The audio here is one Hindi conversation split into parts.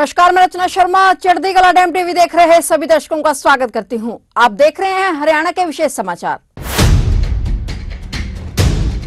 नमस्कार, मैं रचना शर्मा चढ़ती कला डैम टीवी देख रहे हैं सभी दर्शकों का स्वागत करती हूं। आप देख रहे हैं हरियाणा के विशेष समाचार।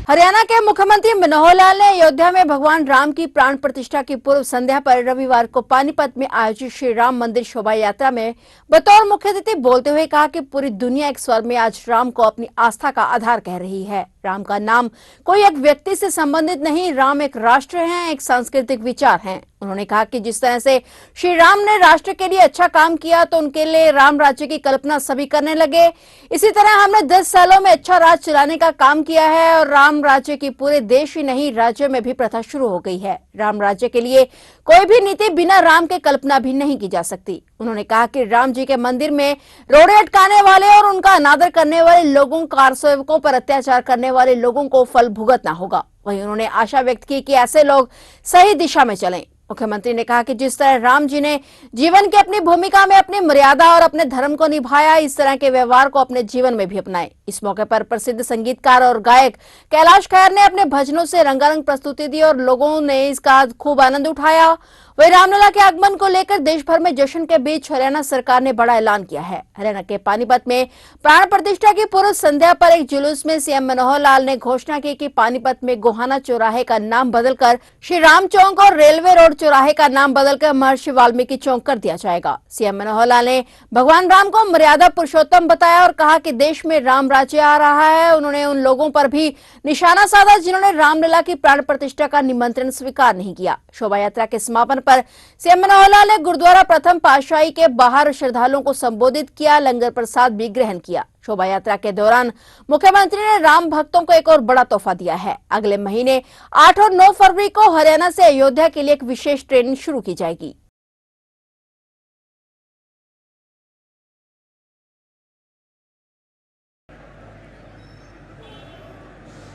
हरियाणा के मुख्यमंत्री मनोहर लाल ने अयोध्या में भगवान राम की प्राण प्रतिष्ठा की पूर्व संध्या पर रविवार को पानीपत में आयोजित श्री राम मंदिर शोभा यात्रा में बतौर मुख्य अतिथि बोलते हुए कहा कि पूरी दुनिया एक स्वर में आज राम को अपनी आस्था का आधार कह रही है। राम का नाम कोई एक व्यक्ति से संबंधित नहीं, राम एक राष्ट्र है, एक सांस्कृतिक विचार है। उन्होंने कहा कि जिस तरह से श्री राम ने राष्ट्र के लिए अच्छा काम किया तो उनके लिए राम राज्य की कल्पना सभी करने लगे। इसी तरह हमने 10 सालों में अच्छा राज चलाने का काम किया है और राम राज्य की पूरे देश ही नहीं राज्य में भी प्रथा शुरू हो गई है। राम राज्य के लिए कोई भी नीति बिना राम के कल्पना भी नहीं की जा सकती। उन्होंने कहा कि राम जी के मंदिर में रोड़े अटकाने वाले और उनका अनादर करने वाले लोगों, कारसेवकों पर अत्याचार करने वाले लोगों को फल भुगतना होगा। वहीं उन्होंने आशा व्यक्त की कि ऐसे लोग सही दिशा में चलें। मुख्यमंत्री ने कहा कि जिस तरह राम जी ने जीवन की अपनी भूमिका में अपनी मर्यादा और अपने धर्म को निभाया, इस तरह के व्यवहार को अपने जीवन में भी अपनाएं। इस मौके पर प्रसिद्ध संगीतकार और गायक कैलाश खेर ने अपने भजनों से रंगारंग प्रस्तुति दी और लोगों ने इसका खूब आनंद उठाया। वही रामलला के आगमन को लेकर देश भर में जश्न के बीच हरियाणा सरकार ने बड़ा ऐलान किया है। हरियाणा के पानीपत में प्राण प्रतिष्ठा की पूर्व संध्या पर एक जुलूस में सीएम मनोहर लाल ने घोषणा की कि पानीपत में गोहाना चौराहे का नाम बदलकर श्री राम चौक और रेलवे रोड चौराहे का नाम बदलकर महर्षि वाल्मीकि चौक कर दिया जाएगा। सीएम मनोहर लाल ने भगवान राम को मर्यादा पुरुषोत्तम बताया और कहा कि देश में राम राज्य आ रहा है। उन्होंने उन लोगों पर भी निशाना साधा जिन्होंने रामलला की प्राण प्रतिष्ठा का निमंत्रण स्वीकार नहीं किया। शोभा यात्रा के समापन पर सीएम मनोहर लाल ने गुरुद्वारा प्रथम पातशाही के बाहर श्रद्धालुओं को संबोधित किया, लंगर प्रसाद भी ग्रहण किया। शोभा यात्रा के दौरान मुख्यमंत्री ने राम भक्तों को एक और बड़ा तोहफा दिया है। अगले महीने 8 और 9 फरवरी को हरियाणा से अयोध्या के लिए एक विशेष ट्रेन शुरू की जाएगी।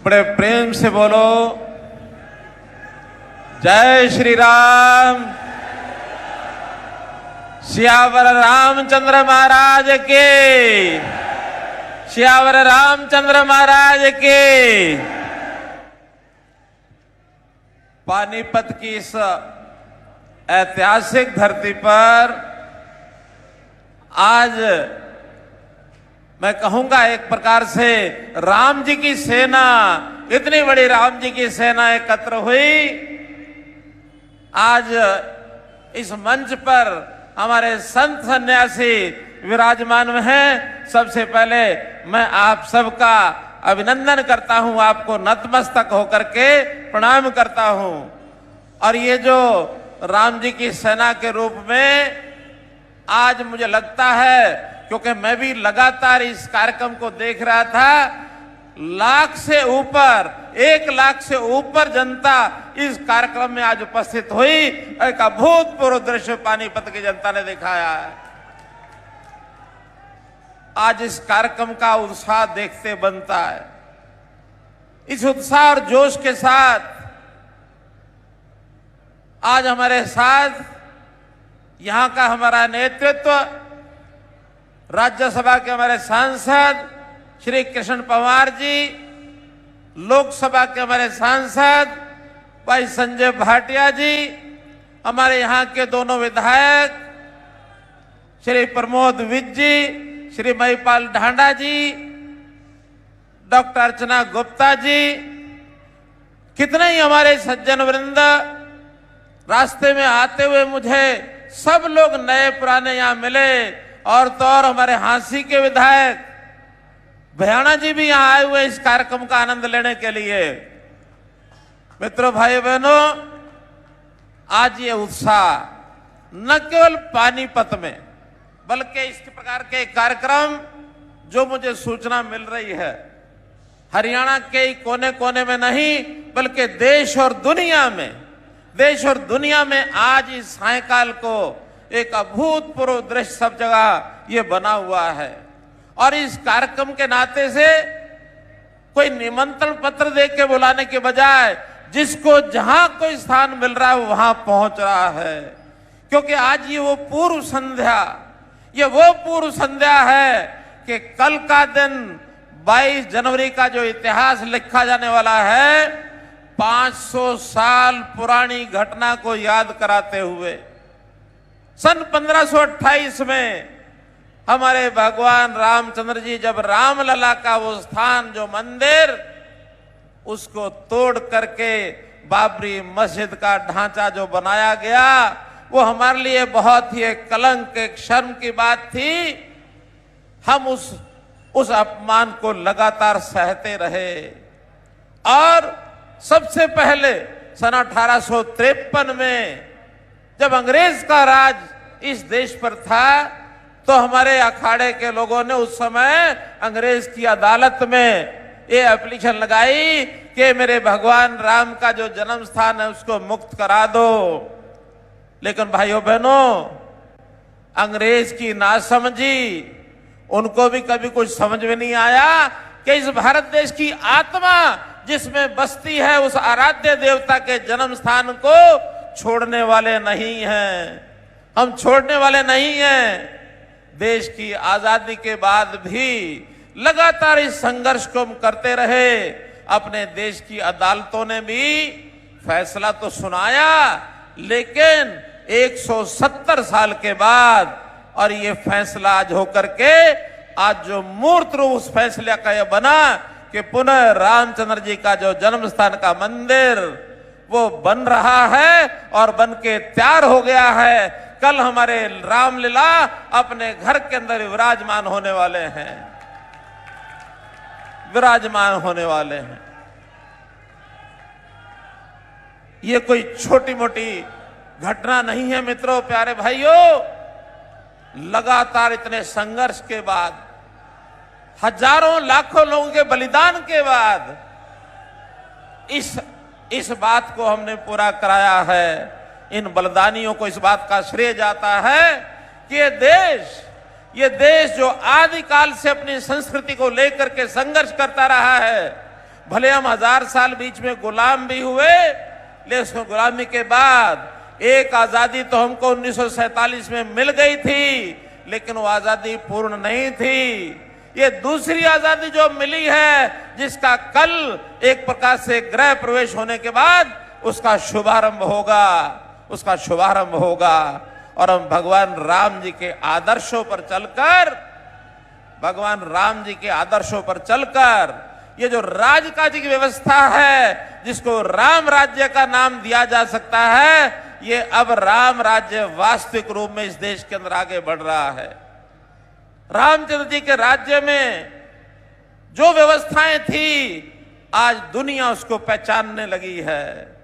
बड़े प्रेम से बोलो, जय श्री राम। सियावर रामचंद्र महाराज के, सियावर रामचंद्र महाराज के। पानीपत की इस ऐतिहासिक धरती पर आज मैं कहूंगा एक प्रकार से राम जी की सेना, इतनी बड़ी राम जी की सेना एकत्र हुई। आज इस मंच पर हमारे संत सन्यासी विराजमान हैं। सबसे पहले मैं आप सबका अभिनंदन करता हूं, आपको नतमस्तक होकर के प्रणाम करता हूं। और ये जो राम जी की सेना के रूप में आज मुझे लगता है, क्योंकि मैं भी लगातार इस कार्यक्रम को देख रहा था, 1 लाख से ऊपर जनता इस कार्यक्रम में आज उपस्थित हुई। एक अभूतपूर्व दृश्य पानीपत की जनता ने दिखाया है। आज इस कार्यक्रम का उत्साह देखते बनता है। इस उत्साह और जोश के साथ आज हमारे साथ यहां का हमारा नेतृत्व, राज्यसभा के हमारे सांसद श्री कृष्ण पवार जी, लोकसभा के हमारे सांसद भाई संजय भाटिया जी, हमारे यहाँ के दोनों विधायक श्री प्रमोद विज जी, श्री महिपाल ढांडा जी, डॉक्टर अर्चना गुप्ता जी, कितने ही हमारे सज्जन वृंद। रास्ते में आते हुए मुझे सब लोग नए पुराने यहाँ मिले, और तो और हमारे हांसी के विधायक भयाना जी भी यहां आए हुए इस कार्यक्रम का आनंद लेने के लिए। मित्रों, भाई बहनों, आज ये उत्साह न केवल पानीपत में बल्कि इस प्रकार के कार्यक्रम जो मुझे सूचना मिल रही है, हरियाणा के कोने कोने में नहीं बल्कि देश और दुनिया में आज इस सायकाल को एक अभूतपूर्व दृश्य सब जगह ये बना हुआ है। और इस कार्यक्रम के नाते से कोई निमंत्रण पत्र देख के बुलाने के बजाय जिसको जहां कोई स्थान मिल रहा है वहां पहुंच रहा है। क्योंकि आज ये वो पूर्व संध्या है कि कल का दिन 22 जनवरी का जो इतिहास लिखा जाने वाला है, 500 साल पुरानी घटना को याद कराते हुए सन 1528 में हमारे भगवान रामचंद्र जी जब रामलला का वो स्थान जो मंदिर उसको तोड़ करके बाबरी मस्जिद का ढांचा जो बनाया गया वो हमारे लिए बहुत ही एक कलंक एक शर्म की बात थी। हम उस अपमान को लगातार सहते रहे और सबसे पहले सन 1853 में जब अंग्रेज का राज इस देश पर था तो हमारे अखाड़े के लोगों ने उस समय अंग्रेज की अदालत में ये एप्लीकेशन लगाई कि मेरे भगवान राम का जो जन्म स्थान है उसको मुक्त करा दो। लेकिन भाइयों बहनों, अंग्रेज की नासमझी, उनको भी कभी कुछ समझ में नहीं आया कि इस भारत देश की आत्मा जिसमें बसती है उस आराध्य देवता के जन्म स्थान को छोड़ने वाले नहीं हैं। हम छोड़ने वाले नहीं हैं। देश की आजादी के बाद भी लगातार इस संघर्ष को हम करते रहे। अपने देश की अदालतों ने भी फैसला तो सुनाया, लेकिन 170 साल के बाद और ये फैसला आज होकर के आज जो मूर्त रूप उस फैसले का यह बना कि पुनः रामचंद्र जी का जो जन्म स्थान का मंदिर वो बन रहा है और बन के तैयार हो गया है। कल हमारे रामलीला अपने घर के अंदर विराजमान होने वाले हैं, विराजमान होने वाले हैं। ये कोई छोटी मोटी घटना नहीं है मित्रों, प्यारे भाइयों। लगातार इतने संघर्ष के बाद, हजारों लाखों लोगों के बलिदान के बाद इस बात को हमने पूरा कराया है। इन बलिदानियों को इस बात का श्रेय जाता है कि ये देश जो आदिकाल से अपनी संस्कृति को लेकर के संघर्ष करता रहा है। भले हम 1000 साल बीच में गुलाम भी हुए, लेकिन गुलामी के बाद एक आजादी तो हमको 1947 में मिल गई थी, लेकिन वो आजादी पूर्ण नहीं थी। ये दूसरी आजादी जो मिली है, जिसका कल एक प्रकार से गृह प्रवेश होने के बाद उसका शुभारंभ होगा, उसका शुभारंभ होगा। और हम भगवान राम जी के आदर्शों पर चलकर, भगवान राम जी के आदर्शों पर चलकर ये जो राजकाज की व्यवस्था है, जिसको राम राज्य का नाम दिया जा सकता है, ये अब राम राज्य वास्तविक रूप में इस देश के अंदर आगे बढ़ रहा है। रामचंद्र जी के राज्य में जो व्यवस्थाएं थी, आज दुनिया उसको पहचानने लगी है।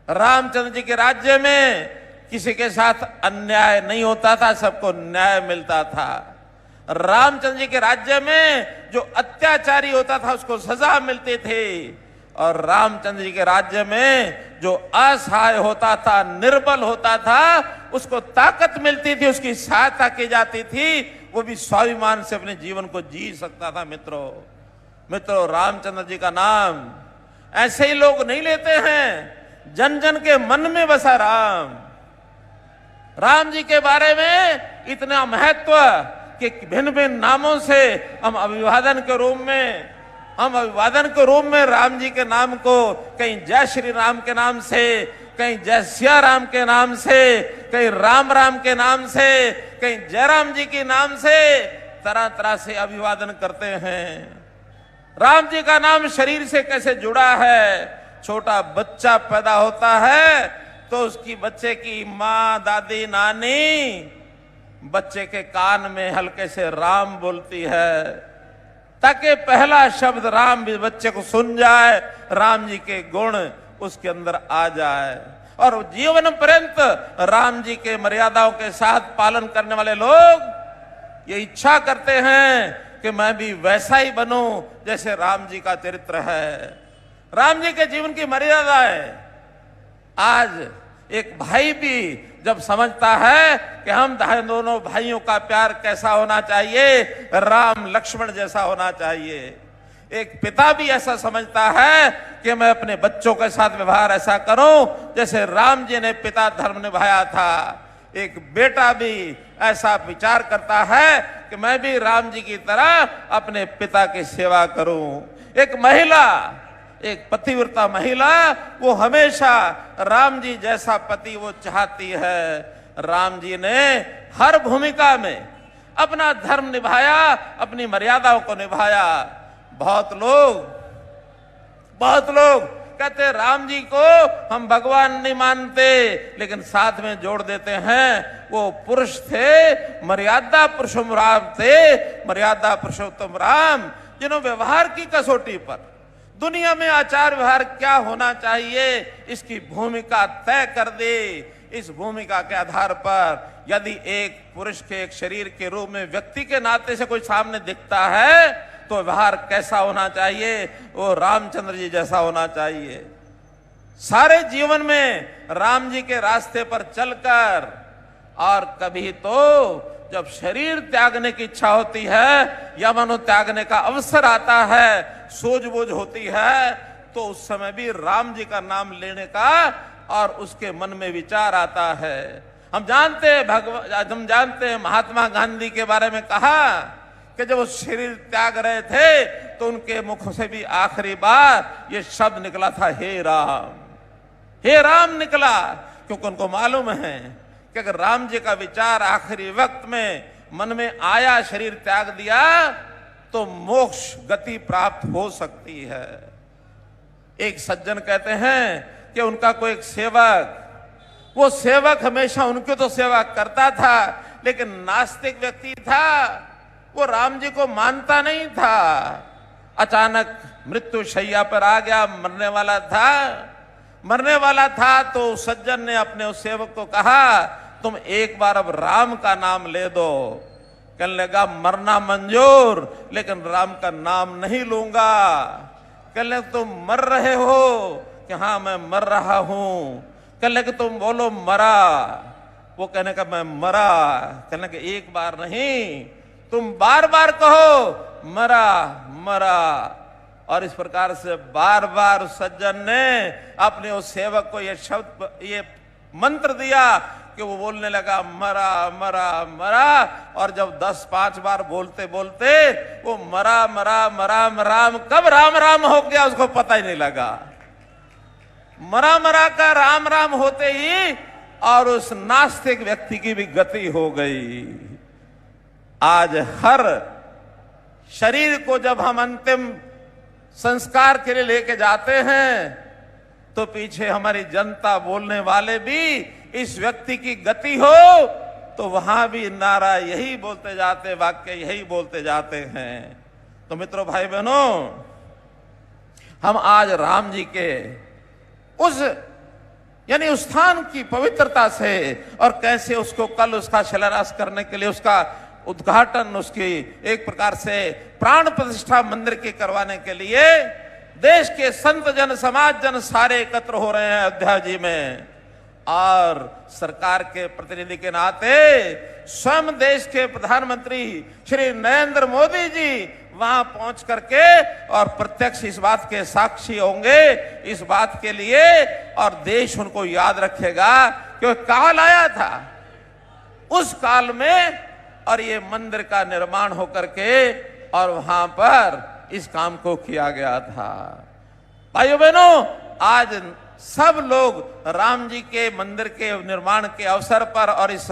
रामचंद्र जी के राज्य में किसी के साथ अन्याय नहीं होता था, सबको न्याय मिलता था। रामचंद्र जी के राज्य में जो अत्याचारी होता था उसको सजा मिलती थी, और रामचंद्र जी के राज्य में जो असहाय होता था, निर्बल होता था, उसको ताकत मिलती थी, उसकी सहायता की जाती थी, वो भी स्वाभिमान से अपने जीवन को जी सकता था। मित्रों, रामचंद्र जी का नाम ऐसे ही लोग नहीं लेते हैं, जन जन के मन में बसा राम जी के बारे में इतना महत्व कि भिन्न भिन्न नामों से हम अभिवादन के रूप में राम जी के नाम को कहीं जय श्री राम के नाम से, कहीं जय सिया राम के नाम से, कहीं राम राम के नाम से, कहीं जयराम जी के नाम से तरह तरह से अभिवादन करते हैं। राम जी का नाम शरीर से कैसे जुड़ा है? छोटा बच्चा पैदा होता है तो उसकी बच्चे की माँ, दादी, नानी बच्चे के कान में हल्के से राम बोलती है, ताकि पहला शब्द राम भी बच्चे को सुन जाए, राम जी के गुण उसके अंदर आ जाए। और जीवन पर्यंत राम जी के मर्यादाओं के साथ पालन करने वाले लोग ये इच्छा करते हैं कि मैं भी वैसा ही बनूं जैसे राम जी का चरित्र है। राम जी के जीवन की मर्यादाएं आज एक भाई भी जब समझता है कि हम दोनों भाइयों का प्यार कैसा होना चाहिए, राम लक्ष्मण जैसा होना चाहिए। एक पिता भी ऐसा समझता है कि मैं अपने बच्चों के साथ व्यवहार ऐसा करूं जैसे राम जी ने पिता धर्म निभाया था। एक बेटा भी ऐसा विचार करता है कि मैं भी राम जी की तरह अपने पिता की सेवा करूं। एक महिला, एक पतिव्रता महिला, वो हमेशा राम जी जैसा पति वो चाहती है। राम जी ने हर भूमिका में अपना धर्म निभाया, अपनी मर्यादाओं को निभाया। बहुत लोग कहते राम जी को हम भगवान नहीं मानते, लेकिन साथ में जोड़ देते हैं वो पुरुष थे, मर्यादा पुरुषोत्तम राम थे, मर्यादा पुरुषोत्तम राम, जिन्होंने व्यवहार की कसौटी पर दुनिया में आचार व्यवहार क्या होना चाहिए इसकी भूमिका तय कर दे। इस भूमिका के आधार पर यदि एक पुरुष के एक शरीर के रूप में व्यक्ति के नाते से कोई सामने दिखता है तो व्यवहार कैसा होना चाहिए, वो रामचंद्र जी जैसा होना चाहिए। सारे जीवन में राम जी के रास्ते पर चलकर, और कभी तो जब शरीर त्यागने की इच्छा होती है या मनो त्यागने का अवसर आता है, सूझबूझ होती है, तो उस समय भी राम जी का नाम लेने का और उसके मन में विचार आता है। हम जानते हैं महात्मा गांधी के बारे में कहा कि जब वो शरीर त्याग रहे थे तो उनके मुख से भी आखिरी बार ये शब्द निकला था, हे राम निकला, क्योंकि उनको मालूम है कि अगर राम जी का विचार आखिरी वक्त में मन में आया, शरीर त्याग दिया, तो मोक्ष गति प्राप्त हो सकती है। एक सज्जन कहते हैं कि उनका कोई एक सेवक, वो सेवक हमेशा उनकी तो सेवा करता था, लेकिन नास्तिक व्यक्ति था, वो राम जी को मानता नहीं था। अचानक मृत्यु शैया पर आ गया, मरने वाला था तो सज्जन ने अपने उस सेवक को कहा, तुम एक बार अब राम का नाम ले दो। कहने लगा, मरना मंजूर, लेकिन राम का नाम नहीं लूंगा। कहने लगा, तुम मर रहे हो? कि हाँ मैं मर रहा हूं। कहने लगे, तुम बोलो मरा। वो कहने का मैं मरा। कहने लगे, एक बार नहीं, तुम बार बार कहो मरा मरा। और इस प्रकार से बार बार सज्जन ने अपने उस सेवक को ये मंत्र दिया कि वो बोलने लगा मरा मरा मरा। और जब 10-5 बार बोलते बोलते वो मरा मरा मरा राम, कब राम राम हो गया उसको पता ही नहीं लगा। मरा मरा का राम राम होते ही और उस नास्तिक व्यक्ति की भी गति हो गई। आज हर शरीर को जब हम अंतिम संस्कार के लिए लेके जाते हैं तो पीछे हमारी जनता बोलने वाले भी इस व्यक्ति की गति हो तो वहां भी नारा यही बोलते जाते, वाक्य यही बोलते जाते हैं। तो मित्रों, भाई बहनों, हम आज राम जी के उस स्थान की पवित्रता से और कैसे उसको कल उसका शिलान्यास करने के लिए, उसका उद्घाटन, उसकी एक प्रकार से प्राण प्रतिष्ठा मंदिर की करवाने के लिए देश के संत जन, समाज जन सारे एकत्र हो रहे हैं अयोध्या जी में। और सरकार के प्रतिनिधि के नाते स्वयं देश के प्रधानमंत्री श्री नरेंद्र मोदी जी वहां पहुंच करके और प्रत्यक्ष इस बात के साक्षी होंगे, इस बात के लिए, और देश उनको याद रखेगा क्योंकि काल आया था उस काल में और ये मंदिर का निर्माण होकर के और वहां पर इस काम को किया गया था। भाइयों बहनों, आज सब लोग राम जी के मंदिर के निर्माण के अवसर पर और इस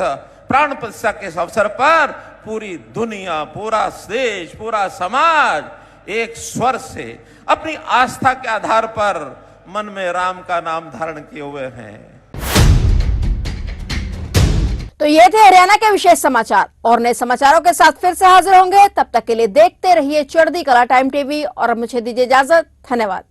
प्राण प्रतिष्ठा के अवसर पर पूरी दुनिया, पूरा देश, पूरा समाज एक स्वर से अपनी आस्था के आधार पर मन में राम का नाम धारण किए हुए हैं। तो ये थे हरियाणा के विशेष समाचार, और नए समाचारों के साथ फिर से हाजिर होंगे। तब तक के लिए देखते रहिए चढ़ती कला टाइम टीवी, और मुझे दीजिए इजाजत। धन्यवाद।